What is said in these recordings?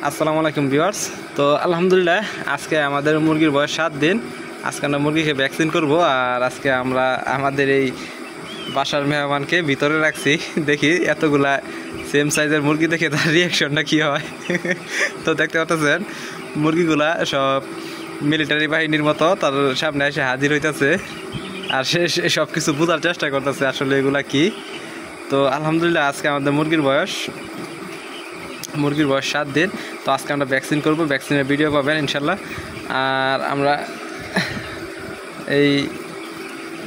আসসালামু আলাইকুম ভিউয়ার্স। তো আলহামদুলিল্লাহ আজকে আমাদের মুরগির বয়স 7 দিন। আজকে আমরা মুরগিকে ভ্যাকসিন করব। আর আজকে আমরা আমাদের এই বাসার মেহমানকে ভিতরে রাখছি। দেখি এতগুলা সেম সাইজের মুরগি দেখে তার রিয়াকশনটা কী হয়। তো দেখতে পাচ্ছেন মুরগিগুলা সব মিলিটারি বাহিনীর মতো তার সামনে এসে হাজির হইতেছে। আর সে সব কিছু বোঝার চেষ্টা করতেছে আসলে এগুলা কি। তো আলহামদুলিল্লাহ আজকে আমাদের মুরগির বয়স 7 দিন। তো আজকে আমরা ভ্যাকসিন করব, ভ্যাকসিনের ভিডিও পাবেন ইনশাল্লাহ। আর আমরা এই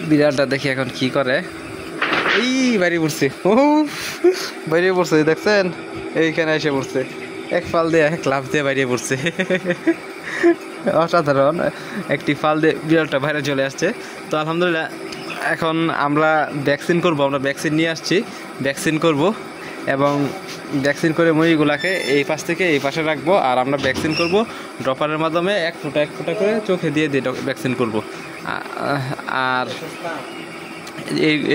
বিড়ালটা দেখি এখন কি করে। এই বাইরে পড়ছে, বাইরে পড়ছে, দেখছেন এইখানে এসে পড়ছে, এক ফাল দিয়ে এক লাফ দিয়ে বাইরে পড়ছে। অসাধারণ একটি ফাল দিয়ে বিড়ালটা বাইরে চলে আসছে। তো আলহামদুলিল্লাহ এখন আমরা ভ্যাকসিন করব, আমরা ভ্যাকসিন নিয়ে আসছি, ভ্যাকসিন করব এবং ভ্যাকসিন করে মুরগিগুলাকে এই পাশ থেকে এই পাশে রাখবো। আর আমরা ভ্যাকসিন করব ড্রপারের মাধ্যমে এক ফোঁটা করে চোখে দিয়ে ভ্যাকসিন করব। আর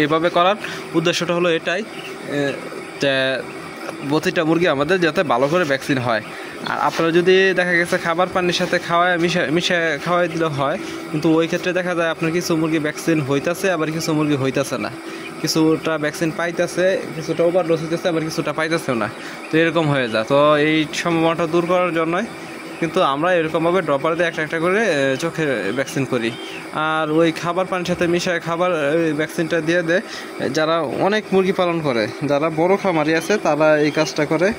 এইভাবে করার উদ্দেশ্যটা হলো এটাই যে প্রতিটা মুরগি আমাদের যাতে ভালো করে ভ্যাকসিন হয়। আর আপনারা যদি দেখা গেছে খাবার পানির সাথে মিশে খাওয়াই দিলে হয়, কিন্তু ওই ক্ষেত্রে দেখা যায় আপনার কিছু মুরগি ভ্যাকসিন হইতেছে, আবার কিছু মুরগি হইতেছে না, কিছুটা ভ্যাকসিন পাইতেছে, কিছুটা ওভারডোজ হইতেছে, আবার কিছুটা পাইতেছেও না। তো এরকম হয়ে যায়। তো এই সম্ভাবনাটা দূর করার জন্যই কিন্তু আমরা এরকমভাবে ড্রপার দিয়ে একটা করে চোখে ভ্যাকসিন করি। আর ওই খাবার পানির সাথে মিশায় খাবার ভ্যাকসিনটা দিয়ে দেয় যারা অনেক মুরগি পালন করে, যারা বড় খামারি আছে তারা এই কাজটা করে।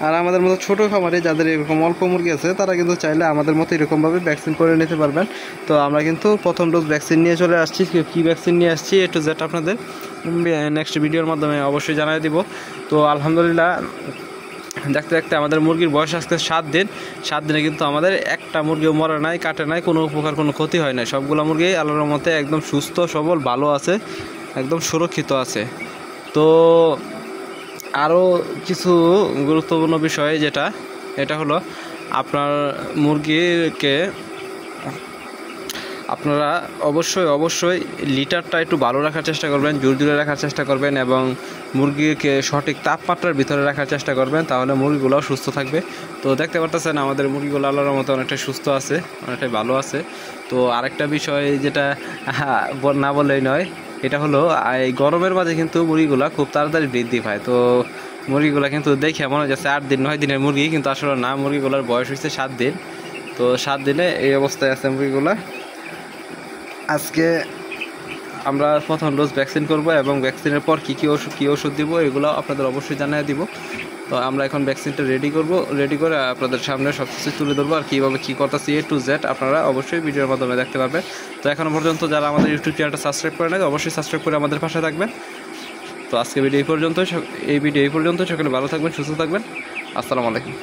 আর আমাদের মতো ছোটো খামারি যাদের এরকম অল্প মুরগি আছে তারা কিন্তু চাইলে আমাদের মতো এরকমভাবে ভ্যাকসিন করে নিতে পারবেন। তো আমরা কিন্তু প্রথম ডোজ ভ্যাকসিন নিয়ে চলে আসছি। কী ভ্যাকসিন নিয়ে আসছি A to Z আপনাদের নেক্সট ভিডিওর মাধ্যমে অবশ্যই জানিয়ে দিব। তো আলহামদুলিল্লাহ দেখতে দেখতে আমাদের মুরগির বয়স আজকে 7 দিন। 7 দিনে কিন্তু আমাদের একটা মুরগিও মরে নাই, কাটে নাই, কোনো প্রকার কোনো ক্ষতি হয় নাই। সবগুলো মুরগি আল্লাহর মতে একদম সুস্থ সবল ভালো আছে, একদম সুরক্ষিত আছে। তো আরও কিছু গুরুত্বপূর্ণ বিষয় এটা হলো আপনার মুরগিকে আপনারা অবশ্যই লিটারটা একটু ভালো রাখার চেষ্টা করবেন, জোরে রাখার চেষ্টা করবেন এবং মুরগিকে সঠিক তাপমাত্রার ভিতরে রাখার চেষ্টা করবেন, তাহলে মুরগিগুলোও সুস্থ থাকবে। তো দেখতে পারতেছেন আমাদের মুরগিগুলো আল্লাহর মতো অনেকটাই সুস্থ আছে, অনেকটাই ভালো আছে। তো আরেকটা বিষয় যেটা না বললেই নয়, এটা হলো এই গরমের মাঝে কিন্তু মুরগিগুলো খুব তাড়াতাড়ি বৃদ্ধি পায়। তো মুরগিগুলো কিন্তু দেখে মনে হচ্ছে 8 দিন 9 দিনের মুরগি, কিন্তু আসলে না, মুরগিগুলোর বয়স হচ্ছে 7 দিন। তো 7 দিনে এই অবস্থায় আছে মুরগিগুলো। আজকে আমরা প্রথম ডোজ ভ্যাকসিন করব এবং ভ্যাকসিনের পর কী ওষুধ দিব এগুলো আপনাদের অবশ্যই জানিয়ে দিব। তো আমরা এখন ভ্যাকসিনটা রেডি করে আপনাদের সামনে সব কিছু তুলে ধরবো। আর কীভাবে কী করতেছি A to Z আপনারা অবশ্যই ভিডিওর মাধ্যমে দেখতে পারবেন। তো এখনও পর্যন্ত যারা আমাদের ইউটিউব চ্যানেলটা সাবস্ক্রাইব করে নেয় অবশ্যই সাবস্ক্রাইব করে আমাদের পাশে থাকবেন। তো আজকে ভিডিও এই পর্যন্ত, সকলে ভালো থাকবেন, সুস্থ থাকবেন। আসসালামু আলাইকুম।